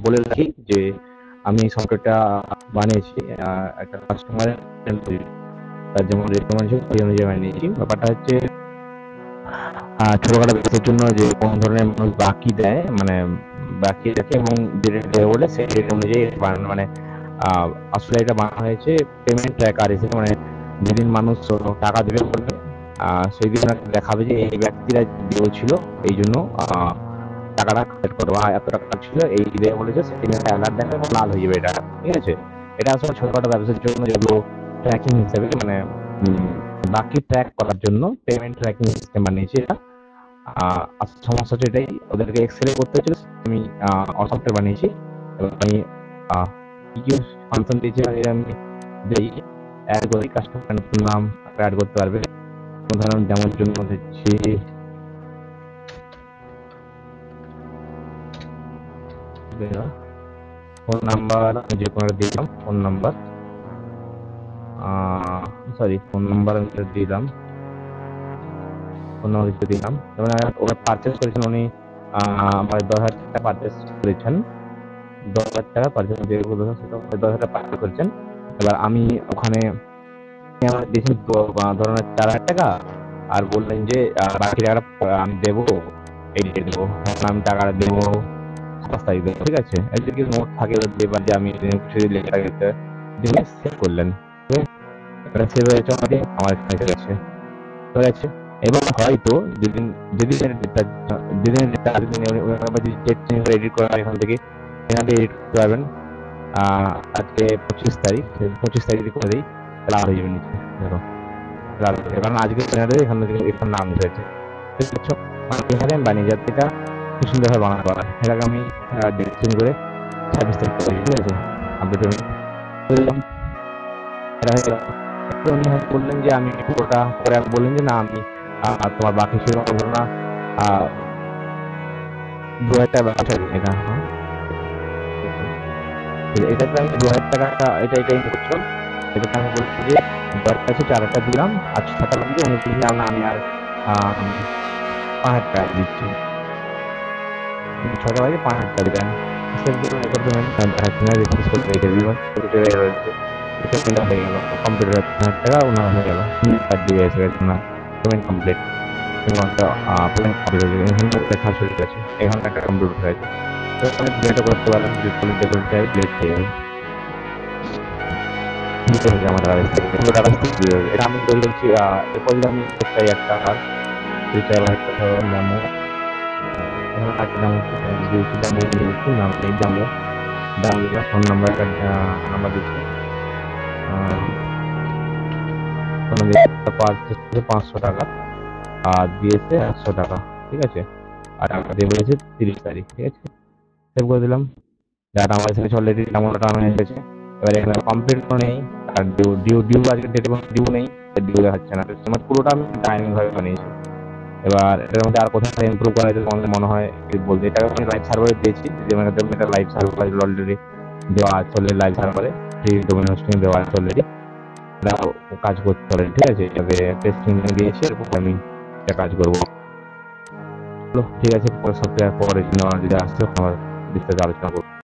বলে রাখি যে আমি এই সফটওয়্যারটা বানিয়েছি একটা কাস্টমারের তার যেমন রেকমেন্ডেশন সেই অনুযায়ী বানিয়েছি। ব্যাপারটা হচ্ছে ছোটখাটো ব্যবসার জন্য যে কোন ধরনের মানুষ বাকি দেয়, মানে বাকি রাখে এবং যে রেট দেবে বলে সেই রেট অনুযায়ী বানানো, মানে আসলে এটা বানানো হয়েছে পেমেন্ট ট্র্যাকার হিসেবে। মানে যেদিন মানুষ টাকা দেবে বলবে সেই দিন দেখাবে যে এই ব্যক্তিরা দিয়েছিল, এই জন্য টাকাটা কালেক্ট করবো, এত টাকা ছিল এই দেবে বলেছে, সেই দিন একটা অ্যালার্ট দেখাবে এবং লাল হয়ে যাবে এটা। ঠিক আছে, এটা আসলে ছোটখাটো ব্যবসার জন্য যেগুলো ট্র্যাকিং হিসেবে, মানে বাকি ট্র্যাক করার জন্য পেমেন্ট ট্র্যাকিং সিস্টেম বানিয়েছি এটা। সমস্যা হচ্ছে এটাই, ওদেরকে এক্সেলে করতে হচ্ছিল, আমি সফটওয়্যার বানিয়েছি। এবং আমি কি কি ফাংশন দিয়েছি আমি দিই, অ্যাড করি, কাস্টমার নাম অ্যাড করতে পারবে। উদাহরণ যেমন জন্য দিচ্ছি ফোন নাম্বার, যে কোনো দিলাম phone number, sorry phone number আমি দিলাম, ফোন নাম্বার দিলাম। যেমন ওরা পারচেস করেছেন, উনি আমার 10,000 টাকা পারচেস করেছেন, 10,000 টাকা পারচেস, যে 10,000 টাকা পারচেস করেছেন। এবার আমি ওখানে দিয়েছেন ধরনের 4,000 টাকা, আর বললেন যে বাকি টাকাটা আমি দেবো, এই ডেটে দেবো, আমি টাকাটা দেবো 27 তারিখ দেবো। ঠিক আছে, এদের কিছু নোট থাকে এবার যে আমি কিছু লেখা গেছে দিয়ে সেভ করলেন, এটা সেভ হয়েছে আমার এখানে চলে আসে চলে যাচ্ছে। এবং হয়তো যেদিন যেদিন যেদিন এডিট করা এখান থেকে এডিট করতে পারবেন। আজকে 25 তারিখ, 25 তারিখ করে দিই, লাল হয়ে যাবে নিচে, দেখো লাল হয়ে যাবে, কারণ আজকে এখান থেকে এখানে নাম হয়েছে। এখানে বানিয়ে যাচ্ছে, এটা খুব সুন্দরভাবে বানাতে পারা। এটাকে আমি ডেট চেঞ্জ করে 26 তারিখ করে দিই। ঠিক আছে, আপডেট করলাম, এটা হয়ে গেল। উনি হয়তো বললেন যে আমি পুরোটা পরে বললেন যে না আমি তোমার বাকি ছিল না 2,000 টাকা ব্যবসা এটা, এটাতে আমি 2,000 টাকা এটাই করছো, এটাতে আমি বলছি যে দরকার আছে 4,000 দিলাম আর 6টা লাগবে, উনি বলছি না আমি আর 5,000 টাকা দিচ্ছি, 6টা বাজে 5,000 টাকা দিলেন। সেভ করুন, রেকর্ড পেমেন্ট দেখাচ্ছে না, রিফ্রেশ করতে রেখে দিলাম, রয়েছে পেমেন্টটা হয়ে গেল, কমপ্লিট 1,000 টাকা ওনার হয়ে গেল, কার্ড দিয়ে এসে গেছে না, পেমেন্ট কমপ্লিট। পেমেন্ট কমপ্লিট হয়ে গেছে, এখানে লেখা চলে গেছে, এখানে একটা কমপ্লিট হয়ে গেছে। তো আমি ডিলেটও করতে পারলাম, ডিলেট করলে ডিলেট চাই, ডিলেট খেয়ে যাবে, আমার দাদাবেস থেকে পুরো দাদাবেস থেকে এটা আমি তৈরি করছি। এরপর যদি আমি চাই একটা আর যদি চাই একটা নামো, একটা নাম দিয়েছি, নামো দিয়েছি, নাম নেই দামো, দাম দিলাম, ফোন নাম্বার নাম্বার দিচ্ছি, ফোন পারচেস 500 টাকা আর দিয়েছে 100 টাকা। ঠিক আছে, আর টাকা দিয়ে বলেছে 30 তারিখ। ঠিক আছে, সেভ করে দিলাম, ডাটা আমার এসে অলরেডি ডাউনলোড আনা হয়ে গেছে। এবার এখানে কমপ্লিট তো নেই, আর ডিউ ডিউ ডিউ আজকে ডেটে কোনো ডিউ নেই, ডিউ দেখাচ্ছে না, তোমার পুরোটা আমি ডাইনিং ভাবে বানিয়েছি। এবার এটার মধ্যে আর কোথাও ইমপ্রুভ করা যেতে তোমাদের মনে হয় বলতে, এটা আমি লাইভ সার্ভারে দিয়েছি, যে মানে এটা লাইভ সার্ভার অলরেডি দেওয়া আছে, লাইভ সার্ভারে ফ্রি ডোমেইন হোস্টিং দেওয়া আছে অলরেডি, এটা কাজ করতে পারে। ঠিক আছে, এটাতে টেস্টিং দিয়েছি, এরপর আমি এটা কাজ করবো। ঠিক আছে, পরের সপ্তাহে পরে যদি আসছে আমার বিস্তারিত আলোচনা করবো।